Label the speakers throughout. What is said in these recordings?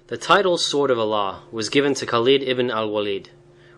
Speaker 1: The title Sword of Allah was given to Khalid ibn al-Walid.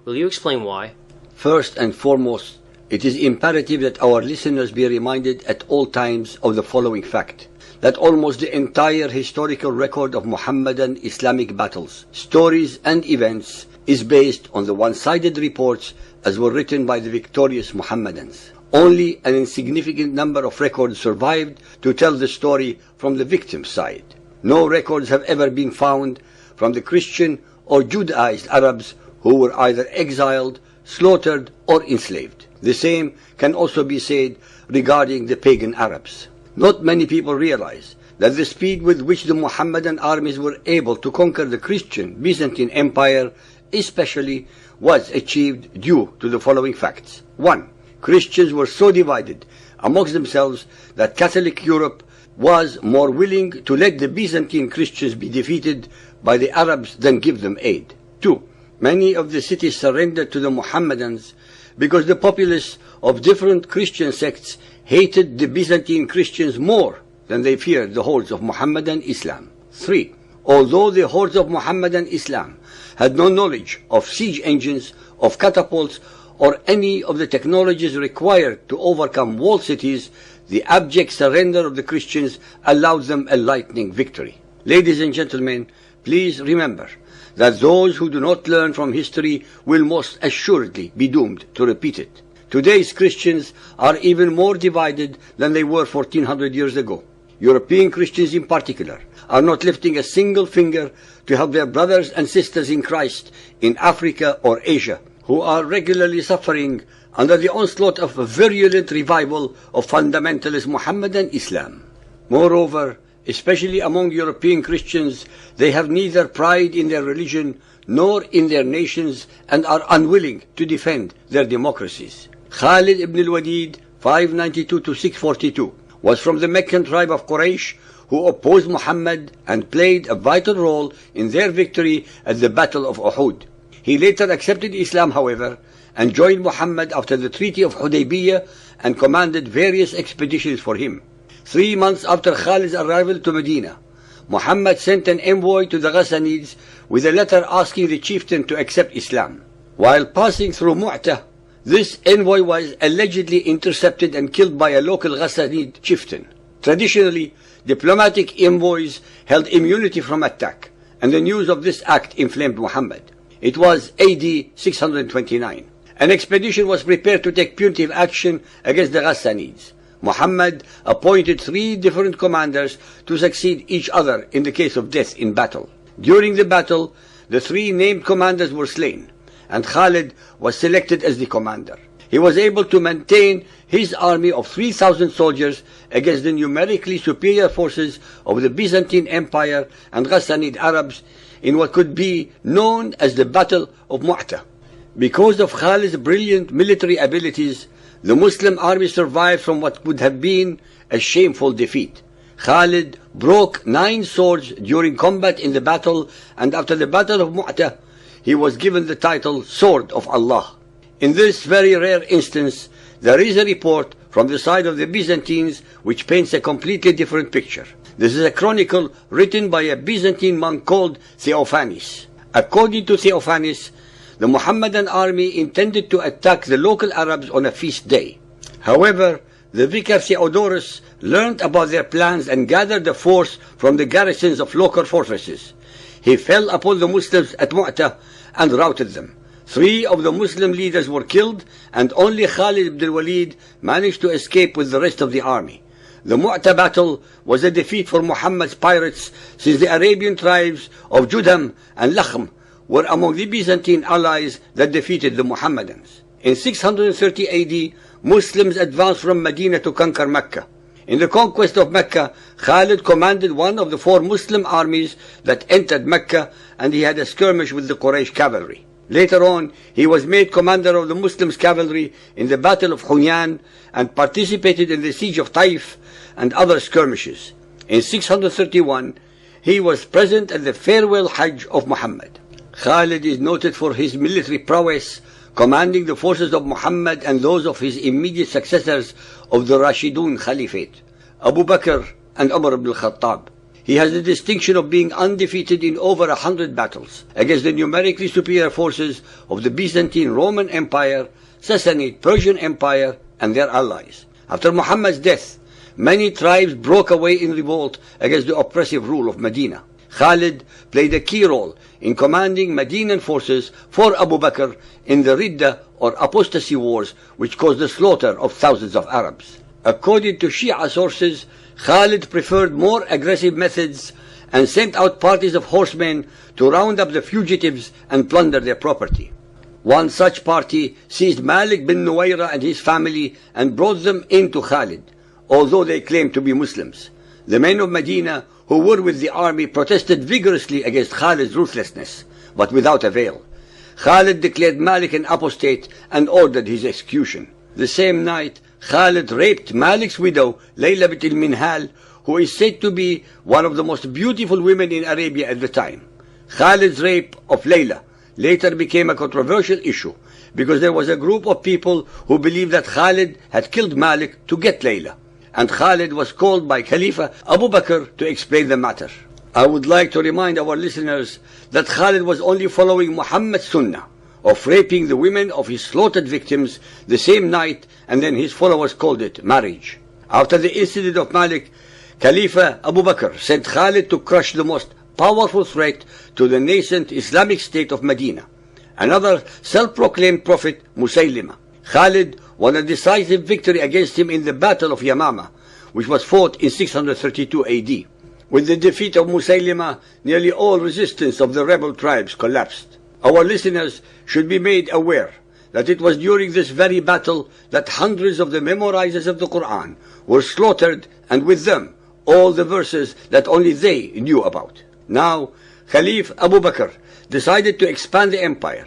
Speaker 1: Will you explain why?
Speaker 2: First and foremost, it is imperative that our listeners be reminded at all times of the following fact: that almost the entire historical record of Muhammadan Islamic battles, stories and events is based on the one-sided reports as were written by the victorious Muhammadans. Only an insignificant number of records survived to tell the story from the victim's side. No records have ever been found from the Christian or Judaized Arabs who were either exiled, slaughtered or enslaved. The same can also be said regarding the pagan Arabs. Not many people realize that the speed with which the Muhammadan armies were able to conquer the Christian Byzantine Empire especially was achieved due to the following facts. 1. Christians were so divided amongst themselves that Catholic Europe was more willing to let the Byzantine Christians be defeated by the Arabs than give them aid. 2. Many of the cities surrendered to the Muhammadans because the populace of different Christian sects hated the Byzantine Christians more than they feared the hordes of Muhammadan Islam. 3. Although the hordes of Muhammadan Islam had no knowledge of siege engines, of catapults, or any of the technologies required to overcome walled cities, the abject surrender of the Christians allowed them a lightning victory. Ladies and gentlemen, please remember that those who do not learn from history will most assuredly be doomed to repeat it. Today's Christians are even more divided than they were 1400 years ago. European Christians in particular are not lifting a single finger to help their brothers and sisters in Christ in Africa or Asia, who are regularly suffering under the onslaught of a virulent revival of fundamentalist Muhammadan Islam. Moreover, especially among European Christians, they have neither pride in their religion nor in their nations and are unwilling to defend their democracies. Khalid ibn al-Walid, 592 to 642, was from the Meccan tribe of Quraysh, who opposed Muhammad and played a vital role in their victory at the Battle of Uhud. He later accepted Islam, however, and joined Muhammad after the Treaty of Hudaybiyah and commanded various expeditions for him. 3 months after Khalid's arrival to Medina, Muhammad sent an envoy to the Ghassanids with a letter asking the chieftain to accept Islam. While passing through Mu'tah, this envoy was allegedly intercepted and killed by a local Ghassanid chieftain. Traditionally, diplomatic envoys held immunity from attack, and the news of this act inflamed Muhammad. It was AD 629. An expedition was prepared to take punitive action against the Ghassanids. Muhammad appointed 3 different commanders to succeed each other in the case of death in battle. During the battle, the 3 named commanders were slain, and Khalid was selected as the commander. He was able to maintain his army of 3,000 soldiers against the numerically superior forces of the Byzantine Empire and Ghassanid Arabs in what could be known as the Battle of Mu'tah. Because of Khalid's brilliant military abilities, the Muslim army survived from what would have been a shameful defeat. Khalid broke 9 swords during combat in the battle, and after the Battle of Mu'tah, he was given the title Sword of Allah. In this very rare instance, there is a report from the side of the Byzantines which paints a completely different picture. This is a chronicle written by a Byzantine monk called Theophanes. According to Theophanes, the Muhammadan army intended to attack the local Arabs on a feast day. However, the vicar Theodorus learned about their plans and gathered a force from the garrisons of local fortresses. He fell upon the Muslims at Mu'tah and routed them. 3 of the Muslim leaders were killed, and only Khalid ibn al-Walid managed to escape with the rest of the army. The Mu'tah battle was a defeat for Muhammad's pirates, since the Arabian tribes of Judham and Lakhm were among the Byzantine allies that defeated the Muhammadans. In 630 AD, Muslims advanced from Medina to conquer Mecca. In the conquest of Mecca, Khalid commanded one of the 4 Muslim armies that entered Mecca, and he had a skirmish with the Quraysh cavalry. Later on, he was made commander of the Muslims' cavalry in the Battle of Hunyan and participated in the siege of Taif and other skirmishes. In 631, he was present at the farewell Hajj of Muhammad. Khalid is noted for his military prowess, commanding the forces of Muhammad and those of his immediate successors of the Rashidun Caliphate, Abu Bakr and Umar ibn al-Khattab. He has the distinction of being undefeated in over 100 battles against the numerically superior forces of the Byzantine Roman Empire, Sassanid Persian Empire, and their allies. After Muhammad's death, many tribes broke away in revolt against the oppressive rule of Medina. Khalid played a key role in commanding Medinan forces for Abu Bakr in the Ridda or apostasy wars, which caused the slaughter of thousands of Arabs. According to Shia sources, Khalid preferred more aggressive methods and sent out parties of horsemen to round up the fugitives and plunder their property. One such party seized Malik bin Nuwayra and his family and brought them into Khalid, although they claimed to be Muslims. The men of Medina who were with the army protested vigorously against Khalid's ruthlessness, but without avail. Khalid declared Malik an apostate and ordered his execution. The same night, Khalid raped Malik's widow, Layla bint al-Minhal, who is said to be one of the most beautiful women in Arabia at the time. Khalid's rape of Layla later became a controversial issue because there was a group of people who believed that Khalid had killed Malik to get Layla, and Khalid was called by Khalifa Abu Bakr to explain the matter. I would like to remind our listeners that Khalid was only following Muhammad's sunnah of raping the women of his slaughtered victims the same night, and then his followers called it marriage. After the incident of Malik, Khalifa Abu Bakr sent Khalid to crush the most powerful threat to the nascent Islamic state of Medina, another self-proclaimed prophet, Musaylima. Khalid won a decisive victory against him in the Battle of Yamama, which was fought in 632 AD. With the defeat of Musaylima, nearly all resistance of the rebel tribes collapsed. Our listeners should be made aware that it was during this very battle that hundreds of the memorizers of the Quran were slaughtered, and with them all the verses that only they knew about. Now, Khalif Abu Bakr decided to expand the empire.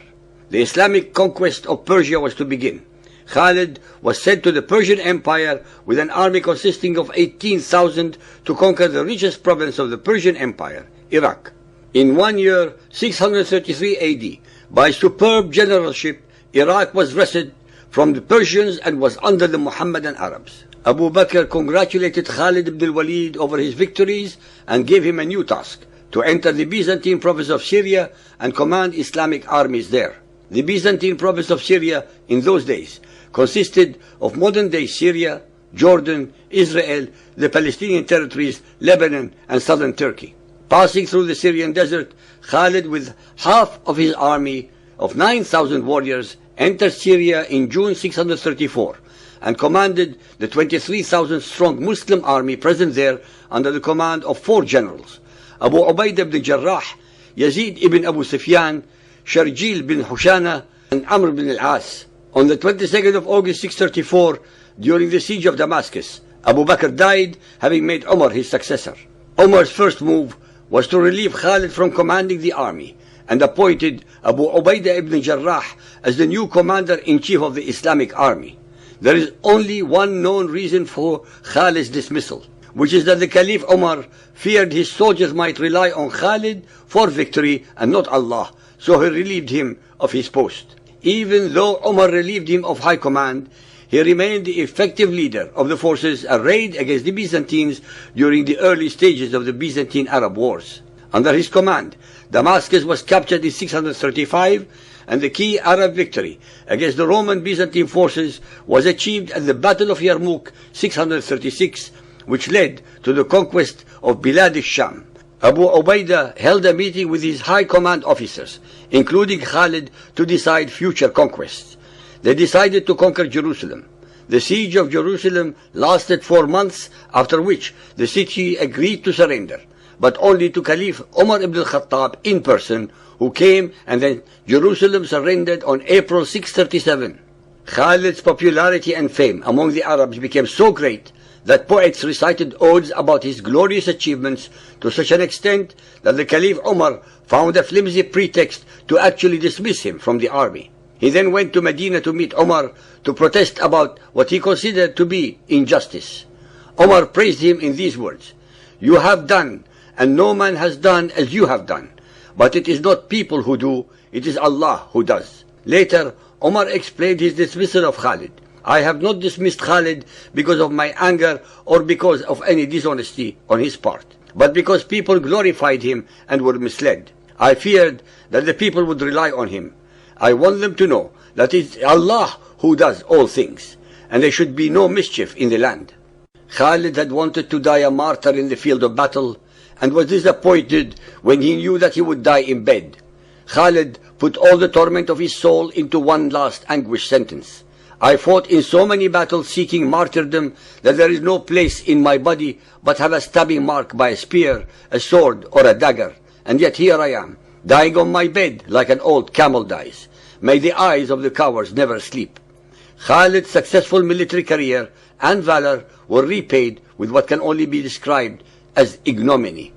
Speaker 2: The Islamic conquest of Persia was to begin. Khalid was sent to the Persian Empire with an army consisting of 18,000 to conquer the richest province of the Persian Empire, Iraq. In 1 year, 633 AD, by superb generalship, Iraq was wrested from the Persians and was under the Muhammadan Arabs. Abu Bakr congratulated Khalid ibn al-Walid over his victories and gave him a new task, to enter the Byzantine province of Syria and command Islamic armies there. The Byzantine province of Syria in those days consisted of modern-day Syria, Jordan, Israel, the Palestinian territories, Lebanon, and southern Turkey. Passing through the Syrian desert, Khalid, with half of his army of 9,000 warriors, entered Syria in June 634 and commanded the 23,000-strong Muslim army present there under the command of 4 generals: Abu Ubaidah ibn Jarrah, Yazid ibn Abu Sufyan, Sharjil bin Hushana, and Amr bin al-As. On the 22nd of August 634, during the siege of Damascus, Abu Bakr died, having made Umar his successor. Umar's first move was to relieve Khalid from commanding the army and appointed Abu Ubaidah ibn Jarrah as the new commander-in-chief of the Islamic army. There is only one known reason for Khalid's dismissal, which is that the Caliph Umar feared his soldiers might rely on Khalid for victory and not Allah, so he relieved him of his post. Even though Umar relieved him of high command, he remained the effective leader of the forces arrayed against the Byzantines during the early stages of the Byzantine-Arab wars. Under his command, Damascus was captured in 635, and the key Arab victory against the Roman Byzantine forces was achieved at the Battle of Yarmouk 636, which led to the conquest of Bilad al-Sham. Abu Ubaidah held a meeting with his high command officers, including Khalid, to decide future conquests. They decided to conquer Jerusalem. The siege of Jerusalem lasted 4 months, after which the city agreed to surrender, but only to Caliph Umar ibn al-Khattab in person, who came, and then Jerusalem surrendered on April 637. Khalid's popularity and fame among the Arabs became so great that poets recited odes about his glorious achievements to such an extent that the Caliph Umar found a flimsy pretext to actually dismiss him from the army. He then went to Medina to meet Umar to protest about what he considered to be injustice. Umar praised him in these words: "You have done, and no man has done as you have done. But it is not people who do, it is Allah who does." Later, Umar explained his dismissal of Khalid. "I have not dismissed Khalid because of my anger or because of any dishonesty on his part. but because people glorified him and were misled. I feared that the people would rely on him. I want them to know that it is Allah who does all things, and there should be no mischief in the land. Khalid had wanted to die a martyr in the field of battle, and was disappointed when he knew that he would die in bed. Khalid put all the torment of his soul into one last anguished sentence. I fought in so many battles seeking martyrdom that there is no place in my body but have a stabbing mark by a spear, a sword, or a dagger. And yet here I am, dying on my bed like an old camel dies. May the eyes of the cowards never sleep. Khalid's successful military career and valor were repaid with what can only be described as ignominy.